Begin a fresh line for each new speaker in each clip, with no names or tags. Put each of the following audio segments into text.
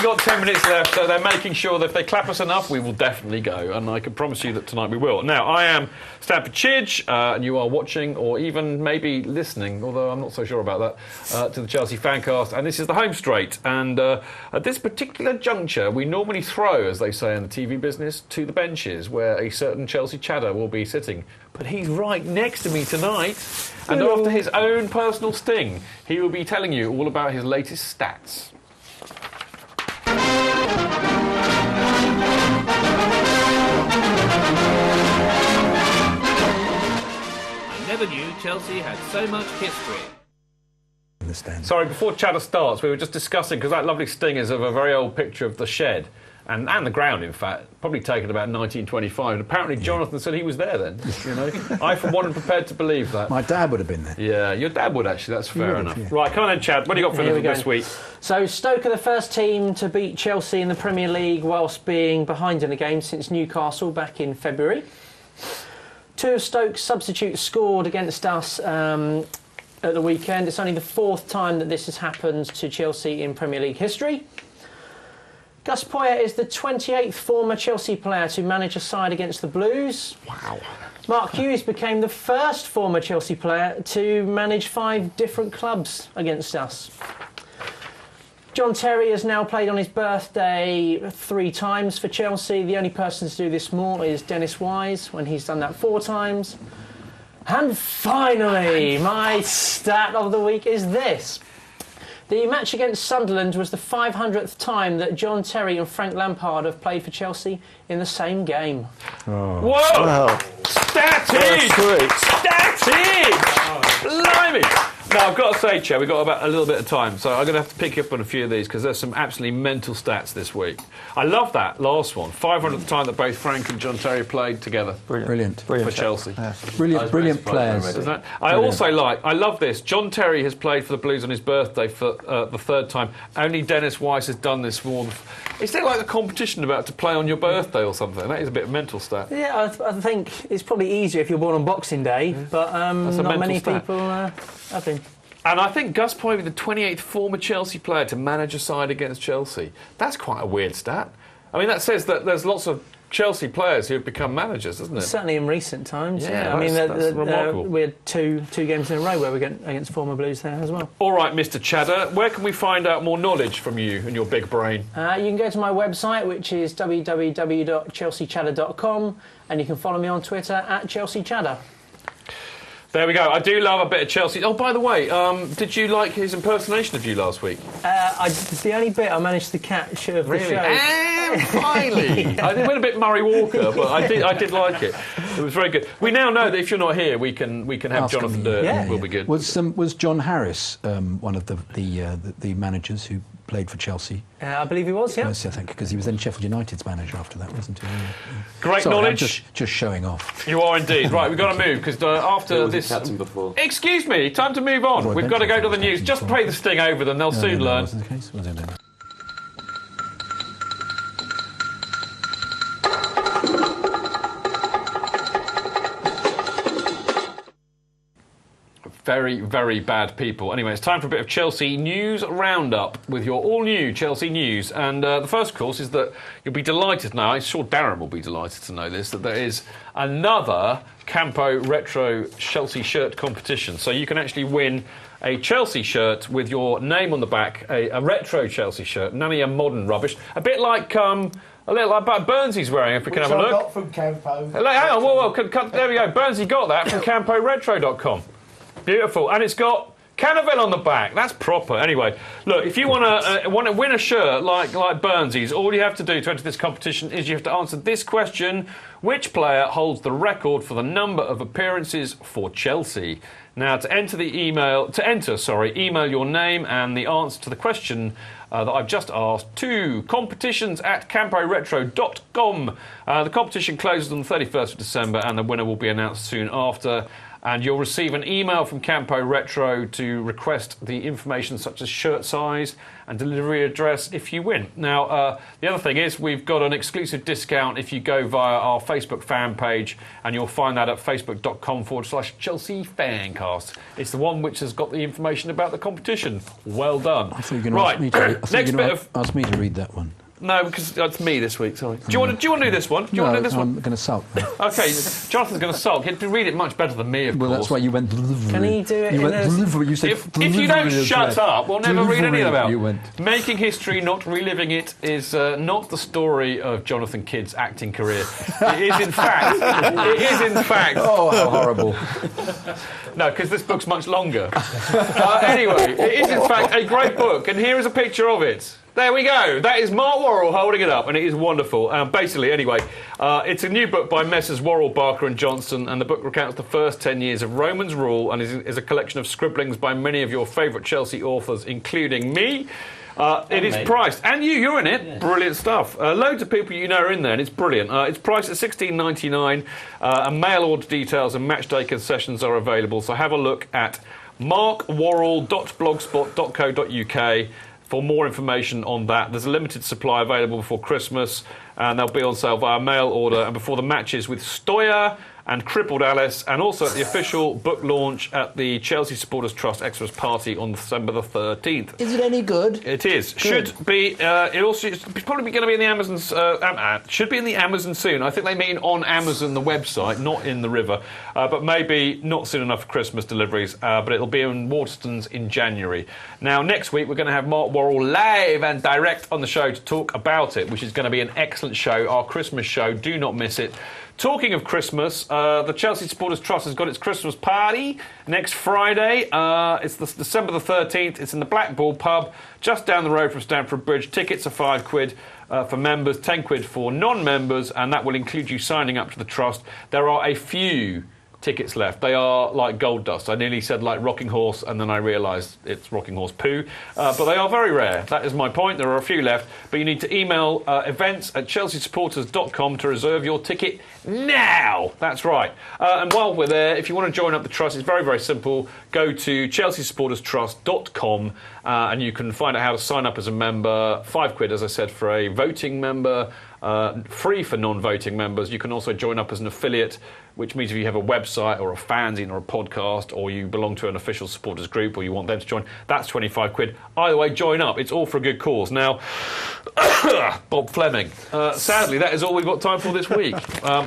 got 10 minutes left, so they're making sure that if they clap us enough, we will definitely go. And I can promise you that tonight we will. Now, I am Stanford Chidge, and you are watching or even maybe listening, although I'm not so sure about that, to the Chelsea FanCast. And this is the home straight. And at this particular juncture, we normally throw, as they say in the TV business, to the benches where a certain Chelsea chatter will be sitting. But he's right next to me tonight. And after his own personal sting, he will be telling you all about his latest stats.
I never knew Chelsea had so much history.
Sorry, before chatter starts, we were just discussing, because that lovely sting is of a very old picture of the shed. And the ground, in fact, probably taken about 1925. And apparently Jonathan said he was there then. You know, I, for one, am prepared to believe that.
My dad would have been there.
Yeah, your dad would, actually. That's fair enough.
Yeah.
Right, come on then, Chad. What do you got for this week?
So Stoke are the first team to beat Chelsea in the Premier League whilst being behind in the game since Newcastle back in February. Two of Stoke's substitutes scored against us at the weekend. It's only the fourth time that this has happened to Chelsea in Premier League history. Gus Poyet is the 28th former Chelsea player to manage a side against the Blues.
Wow.
Mark Hughes became the first former Chelsea player to manage 5 different clubs against us. John Terry has now played on his birthday 3 times for Chelsea. The only person to do this more is Dennis Wise, when he's done that 4 times. And finally, my stat of the week is this. The match against Sunderland was the 500th time that John Terry and Frank Lampard have played for Chelsea in the same game.
Oh. Whoa! Wow. Static! Static! Blimey! Now, I've got to say, Chair, we've got about a little bit of time, so I'm going to have to pick up on a few of these because there's some absolutely mental stats this week. I love that last one. 500th time that both Frank and John Terry played together.
Brilliant.
For Chelsea.
Yeah. Brilliant players.
I also I love this. John Terry has played for the Blues on his birthday for the 3rd time. Only Dennis Wise has done this more. Is there like a competition about to play on your birthday or something? That is a bit of a mental stat.
Yeah, I think it's probably easier if you're born on Boxing Day, but not many people have been.
And I think Gus Poyet, the 28th former Chelsea player to manage a side against Chelsea. That's quite a weird stat. I mean, that says that there's lots of Chelsea players who have become managers, doesn't it?
Certainly in recent times,
yeah.
I mean,
that's remarkable.
We had two games in a row where we went against former Blues there as well.
All right, Mr. Chadder, where can we find out more knowledge from you and your big brain?
You can go to my website, which is www.chelseachatter.com, and you can follow me on Twitter at ChelseaChatter.
There we go. I do love a bit of Chelsea. Oh, by the way, did you like his impersonation of you last week?
It's the only bit I managed to catch of the show.
And finally! I went a bit Murray Walker, but I did like it. It was very good. We now know that if you're not here, we can have Jonathan do it.
Yeah.
We'll be good.
Was John Harris one of the managers who played for Chelsea?
I believe he was, yeah.
Yes, I think, because he was then Sheffield United's manager after that, wasn't he?
Great
Sorry,
knowledge.
I'm just showing off.
You are indeed. Right, we've got to move, because after this...
Captain before.
Excuse me, time to move on. We've got to go to the news. Just play the sting over them, they'll soon learn.
That wasn't the case. Was it then?
Very, very bad people. Anyway, it's time for a bit of Chelsea News Roundup with your all-new Chelsea news. And the first, of course, is that you'll be delighted now, I'm sure Darren will be delighted to know this, that there is another Campo Retro Chelsea shirt competition. So you can actually win a Chelsea shirt with your name on the back, a retro Chelsea shirt, none of your modern rubbish. A bit like... a little like Burnsy's wearing, if we can have a look.
Got from Campo.
Hang on, whoa, there we go. Burnsy got that from CampoRetro.com. Beautiful, and it's got Canavel on the back. That's proper. Anyway, look, if you want to win a shirt like Burnsy's, all you have to do to enter this competition is you have to answer this question: which player holds the record for the number of appearances for Chelsea? Now, to enter, email your name and the answer to the question that I've just asked to competitions@camporetro.com. The competition closes on the 31st of December, and the winner will be announced soon after. And you'll receive an email from Campo Retro to request the information such as shirt size and delivery address if you win. Now, the other thing is we've got an exclusive discount if you go via our Facebook fan page, and you'll find that at facebook.com/Chelsea FanCast. It's the one which has got the information about the competition. Well done.
I thought you were going to ask me to read that one.
No, because it's me this week, sorry. Do you want to do this one? Do you want to do this one?
I'm going to sulk.
OK, Jonathan's going to sulk. He'd read it much better than me, of course.
Well, that's why you went delivery.
Can he do it
You
in
went delivery. You said
if you don't shut up, we'll never read any of that.
You went.
Making History Not Reliving It is not the story of Jonathan Kidd's acting career. It is, in fact...
Oh, how horrible.
No, because this book's much longer. Anyway, it is, in fact, a great book, and here is a picture of it. There we go. That is Mark Worrell holding it up, and it is wonderful. Basically, anyway, it's a new book by Messrs. Worrell, Barker and Johnson, and the book recounts the first 10 years of Roman's rule and is a collection of scribblings by many of your favourite Chelsea authors, including me. It is priced, and you're in it. Yeah. Brilliant stuff. Loads of people you know are in there, and it's brilliant. It's priced at $16.99, and mail order details and matchday concessions are available. So have a look at markworrell.blogspot.co.uk for more information on that. There's a limited supply available before Christmas, and they'll be on sale via mail order and before the matches with Stoya and Crippled Alice, and also at the official book launch at the Chelsea Supporters Trust Xmas Party on December the 13th.
Is it any good?
It is.
Good.
Should be. It's probably going to be in the Amazons. Should be in the Amazon soon. I think they mean on Amazon, the website, not in the river. But maybe not soon enough for Christmas deliveries. But it'll be in Waterstones in January. Now, next week we're going to have Mark Worrell live and direct on the show to talk about it, which is going to be an excellent show. Our Christmas show. Do not miss it. Talking of Christmas, the Chelsea Supporters Trust has got its Christmas party next Friday. It's December the 13th. It's in the Blackball pub, just down the road from Stamford Bridge. Tickets are £5 for members, £10 for non-members, and that will include you signing up to the Trust. There are a few tickets left. They are like gold dust. I nearly said like Rocking Horse, and then I realised it's Rocking Horse poo. But they are very rare. That is my point. There are a few left. But you need to email events@chelseasupporters.com to reserve your ticket now. That's right. And while we're there, if you want to join up the Trust, it's very, very simple. Go to chelseasupporterstrust.com and you can find out how to sign up as a member. £5, as I said, for a voting member. Free for non-voting members. You can also join up as an affiliate, which means if you have a website or a fanzine or a podcast, or you belong to an official supporters group or you want them to join, that's £25. Either way, join up. It's all for a good cause. Now, Bob Fleming. Sadly, that is all we've got time for this week.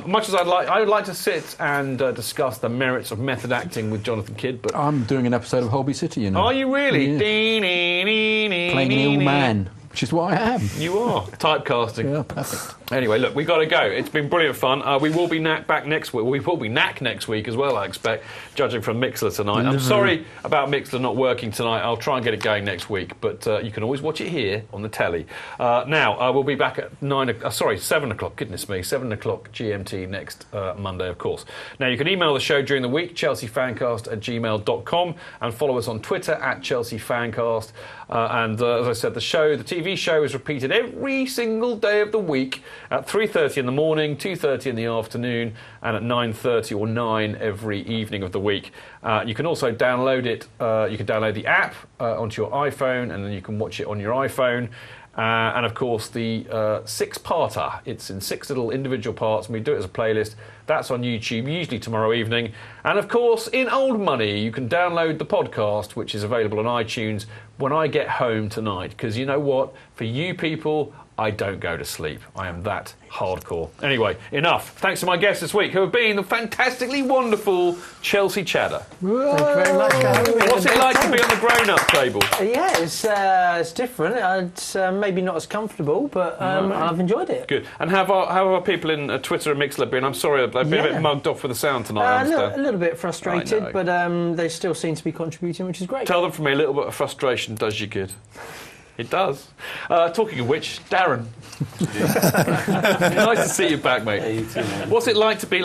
Much as I would like to sit and discuss the merits of method acting with Jonathan Kidd, but
I'm doing an episode of Holby City, you know.
Are you really?
Yeah. Playing an ill man. Which is what I am.
You are. Typecasting.
Yeah, perfect.
Anyway, look, we've got to go. It's been brilliant fun. We will be back next week. We will be next week as well, I expect, judging from Mixlr tonight. I'm sorry about Mixlr not working tonight. I'll try and get it going next week, but you can always watch it here on the telly. Now, we'll be back at 7 o'clock. Goodness me, 7 o'clock GMT next Monday, of course. Now, you can email the show during the week, chelseafancast@gmail.com, and follow us on Twitter @ChelseaFancast. And as I said, the TV show is repeated every single day of the week at 3:30 in the morning, 2:30 in the afternoon, and at 9:30 or 9 every evening of the week. You can also download it. You can download the app onto your iPhone, and then you can watch it on your iPhone. And of course, the six-parter. It's in 6 little individual parts, and we do it as a playlist. That's on YouTube, usually tomorrow evening. And of course, in old money, you can download the podcast, which is available on iTunes when I get home tonight. Because you know what? For you people, I don't go to sleep. I am that hardcore. Anyway, enough. Thanks to my guests this week, who have been the fantastically wonderful Chelsea Cheddar.
Thank you very much for having me.
What's it like to be on the grown-up table?
Yeah, it's different. It's maybe not as comfortable, but I've enjoyed it.
Good. And how are people in Twitter and Mixlr been? I'm sorry, they've been a bit mugged off with the sound tonight, I understand.
A little bit frustrated, but they still seem to be contributing, which is great.
Tell them from me, a little bit of frustration does you good. It does. Talking of which, Darren. Nice to see you back, mate.
Yeah, you too, man.
What's it like to be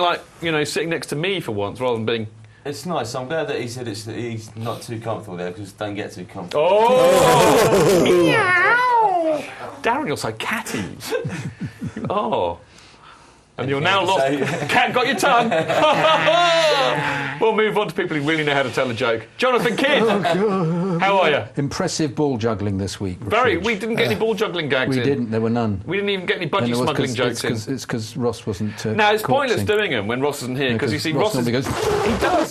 sitting next to me for once, rather than being...
It's nice. I'm glad that he said he's not too comfortable there, because don't get too comfortable.
Oh! Meow! Darren, you're so catty. Oh. And you're now lost. Cat got your tongue. We'll move on to people who really know how to tell a joke. Jonathan Kidd.
Oh, God.
How are you?
Impressive ball juggling this week.
Very.
Rich.
We didn't get any ball juggling gags
We
in.
didn't. There were none.
We didn't even get any
And
budgie
it was
smuggling jokes in.
It's because Ross wasn't.
Now, it's
caught
pointless
sing.
doing them when Ross isn't here, because you see, Ross
normally
is,
goes.
he does.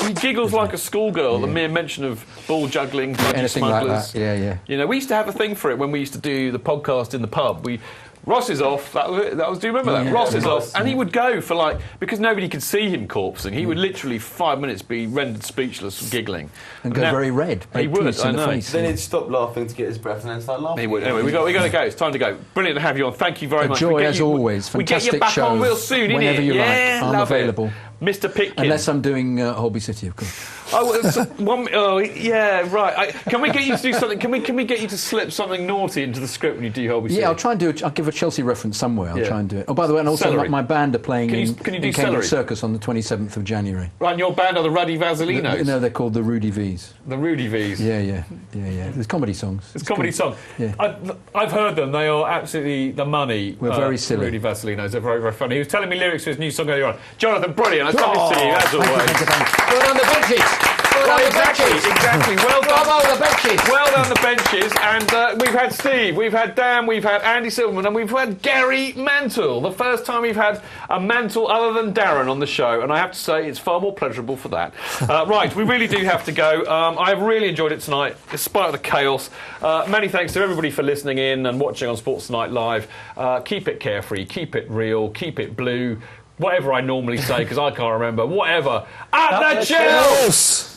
He giggles like a schoolgirl. The mere mention of ball juggling, budgie
Anything
smugglers.
like that. Yeah.
You know, we used to have a thing for it when we used to do the podcast in the pub. Ross is off. That was. Do you remember that?
Yeah,
Ross is
Ross,
off, and he would go for because nobody could see him corpsing. He would literally 5 minutes be rendered speechless, giggling,
And go very red.
He would. I know.
Then he'd stop laughing to get his breath and then start laughing.
He would. Anyway, we got to go. It's time to go. Brilliant to have you on. Thank you very
A
much.
joy
We get
as
you-
always.
We get you
Fantastic
back
show.
on real soon, innit?
Whenever you
yeah,
like. I'm
love
available.
It. Mr. Pitkin.
Unless I'm doing Holby City, of course.
Yeah, right. Can we get you to do something? Can we get you to slip something naughty into the script when you do Holby City?
Yeah, I'll try and do it. I'll give a Chelsea reference somewhere. I'll try and do it. Oh, by the way, and also
Celery.
my band are playing
Can you
in
do
Cambridge
celery?
Circus on the 27th of January.
Right, and your band are the Ruddy Vaselinos.
No, they're called the Rudy V's.
The Rudy V's.
Yeah. There's comedy songs.
It's comedy
good.
song.
Yeah.
I've heard them. They are absolutely the money.
We're very silly.
Rudy Vaselinos. They're very, very funny. He was telling me lyrics to his new song earlier on. Jonathan, brilliant. I'll send this to you, as always.
Thank you. Well done the benches.
Exactly. Well done.
Bravo the benches.
Well done the benches. And we've had Steve, we've had Dan, we've had Andy Silverman, and we've had Gary Mantle. The first time we've had a Mantle other than Darren on the show, and I have to say it's far more pleasurable for that. Right, we really do have to go. I've really enjoyed it tonight, despite the chaos. Many thanks to everybody for listening in and watching on Sports Tonight Live. Keep it carefree, keep it real, keep it blue. Whatever I normally say, because I can't remember. Whatever. At the Chels!